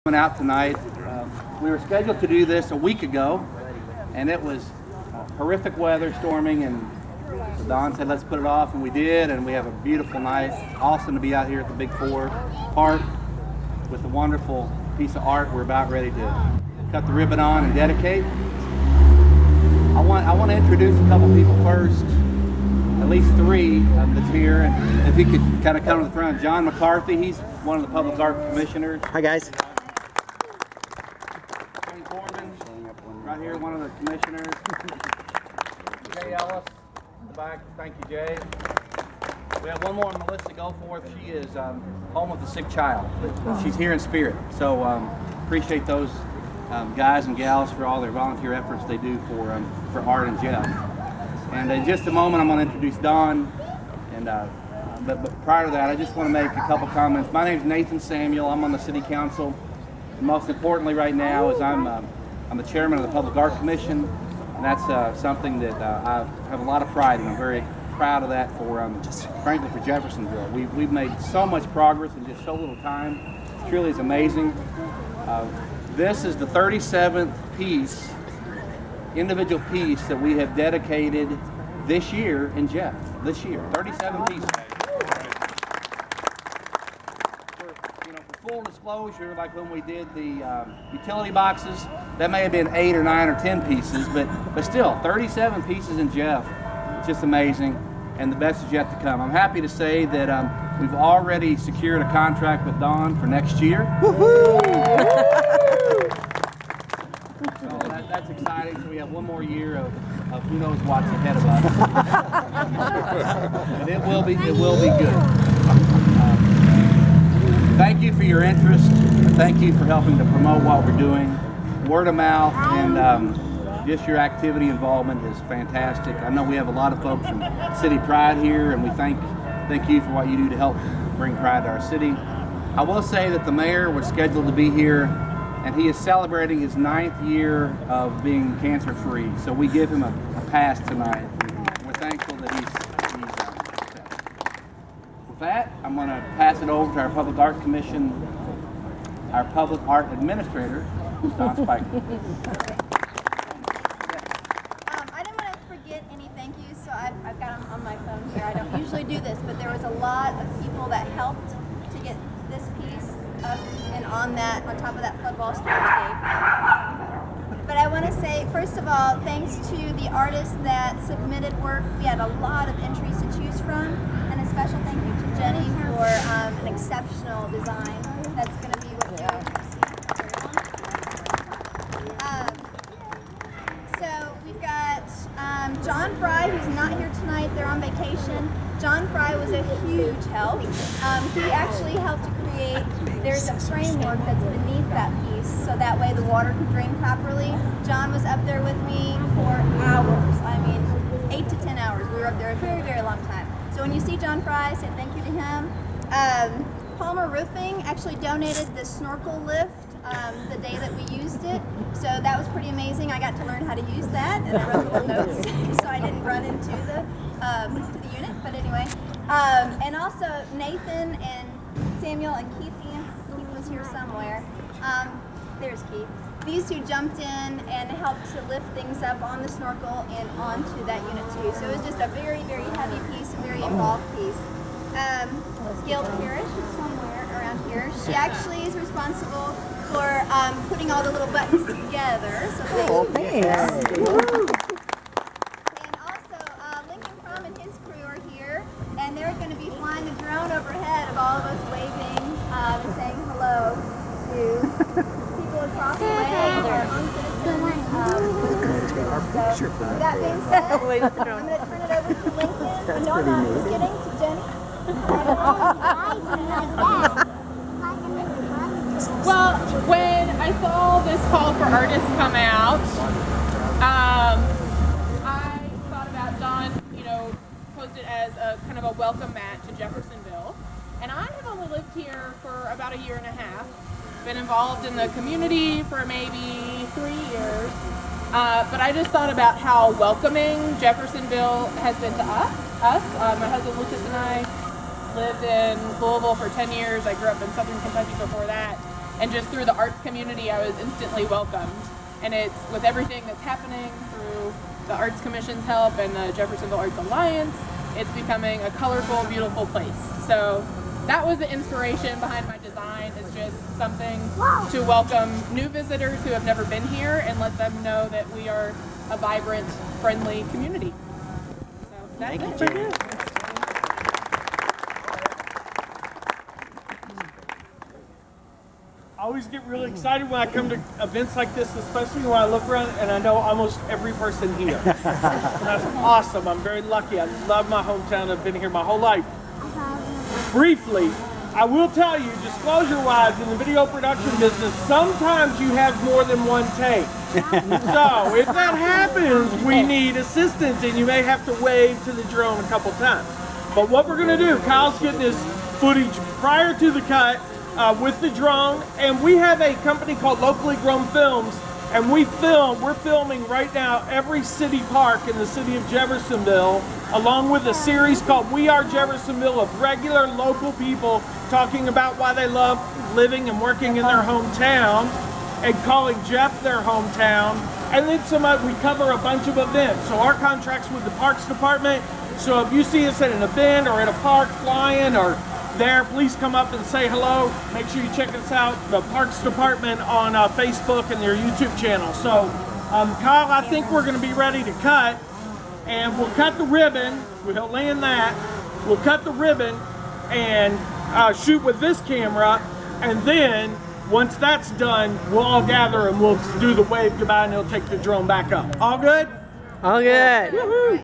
Coming out tonight. We were scheduled to do this a week ago, and it was horrific weather, storming, and so Don said let's put it off, and we did, and we have a beautiful night. Awesome to be out here at the Big Four Park with the wonderful piece of art we're about ready to cut the ribbon on and dedicate. I want to introduce a couple people first, at least three that's here, and if he could kind of come to the front. John McCarthy, he's one of the Public Art Commissioners. Hi guys. Right here, one of the commissioners. Jay Ellis in the back. Thank you, Jay. We have one more, Melissa Goforth. She is home with a sick child. She's here in spirit. So appreciate those guys and gals for all their volunteer efforts they do for Art and Jeff. And in just a moment, I'm going to introduce Don. And but prior to that, I just want to make a couple comments. My name is Nathan Samuel. I'm on the City Council. And most importantly, right now, is I'm the chairman of the Public Art Commission, and that's something that I have a lot of pride in. I'm very proud of that frankly, for Jeffersonville. We've made so much progress in just so little time. It truly is amazing. This is the 37th individual piece that we have dedicated this year in Jeff. This year, 37 pieces. Full disclosure, like when we did the utility boxes, that may have been 8 or 9 or 10 pieces, but still, 37 pieces in Jeff. It's just amazing, and the best is yet to come. I'm happy to say that we've already secured a contract with Don for next year. Woohoo! So that's exciting. So we have one more year of who knows what's ahead of us. And it will be good. Thank you for your interest. Thank you for helping to promote what we're doing. Word of mouth and just your activity involvement is fantastic. I know we have a lot of folks from City Pride here, and we thank you for what you do to help bring pride to our city. I will say that the mayor was scheduled to be here, and he is celebrating his 9th year of being cancer-free. So we give him a pass tonight. We're thankful that he's that, I'm going to pass it over to our Public Art Commission, our Public Art Administrator, Don Spiker. I didn't want to forget any thank yous, so I've got them on my phone here. I don't usually do this, but there was a lot of people that helped to get this piece up and on top of that flood wall stage. But I want to say, first of all, thanks to the artists that submitted work. We had a lot of entries to choose from, and a special thank you to Jenny for an exceptional design. That's going to be what you're going to see. So we've got John Fry, who's not here tonight. They're on vacation. John Fry was a huge help. He actually helped to create, there's a framework that's beneath that piece, so that way the water can drain properly. John was up there with me for hours. I mean, 8 to 10 hours. We were up there a very, very long time. So when you see John Fry, say thank you to him. Palmer Roofing actually donated the snorkel lift the day that we used it. So that was pretty amazing. I got to learn how to use that, and I wrote little notes so I didn't run into the unit. But anyway, and also Nathan and Samuel and Keith was here somewhere. There's Keith. These two jumped in and helped to lift things up on the snorkel and onto that unit too. So it was just a very, very heavy piece, a very involved piece. Gail Parrish is somewhere around here. She actually is responsible for putting all the little buttons together. So thanks. And also, Lincoln Crum and his crew are here, and they're going to be flying a drone overhead of all of us waving and saying hello to people across the way, our own citizens. So, with that being said, I'm going to turn it over to Lincoln. No, I'm just kidding, to Jenny. Well, when I saw this call for artists come out, I thought about Don, posed it as a kind of a welcome mat to Jeffersonville. And I have only lived here for about a year and a half. Been involved in the community for maybe 3 years. But I just thought about how welcoming Jeffersonville has been to us. My husband Lucas and I lived in Louisville for 10 years. I grew up in southern Kentucky before that. And just through the arts community, I was instantly welcomed. And it's with everything that's happening through the Arts Commission's help and the Jeffersonville Arts Alliance, it's becoming a colorful, beautiful place. So that was the inspiration behind my design. It's just something to welcome new visitors who have never been here and let them know that we are a vibrant, friendly community. So that's Thank it. you, Jen. I always get really excited when I come to events like this, especially when I look around and I know almost every person here. That's awesome. I'm very lucky. I love my hometown. I've been here my whole life. Briefly, I will tell you, disclosure-wise, in the video production business, sometimes you have more than one take. So if that happens, we need assistance, and you may have to wave to the drone a couple times. But what we're going to do, Kyle's getting his footage prior to the cut with the drone, and we have a company called Locally Grown Films, and we're filming right now every city park in the city of Jeffersonville, along with a series called We Are Jeffersonville, of regular local people talking about why they love living and working in their hometown and calling Jeff their hometown. And then we cover a bunch of events. So our contract's with the Parks Department. So if you see us at an event or at a park flying or there, please come up and say hello. Make sure you check us out, the Parks Department, on Facebook and their YouTube channel. So Kyle, I think we're going to be ready to cut, and we'll cut the ribbon. We'll land that. We'll cut the ribbon and shoot with this camera, and then once that's done, we'll all gather and we'll do the wave goodbye, and he'll take the drone back up. All good? All good. Woohoo!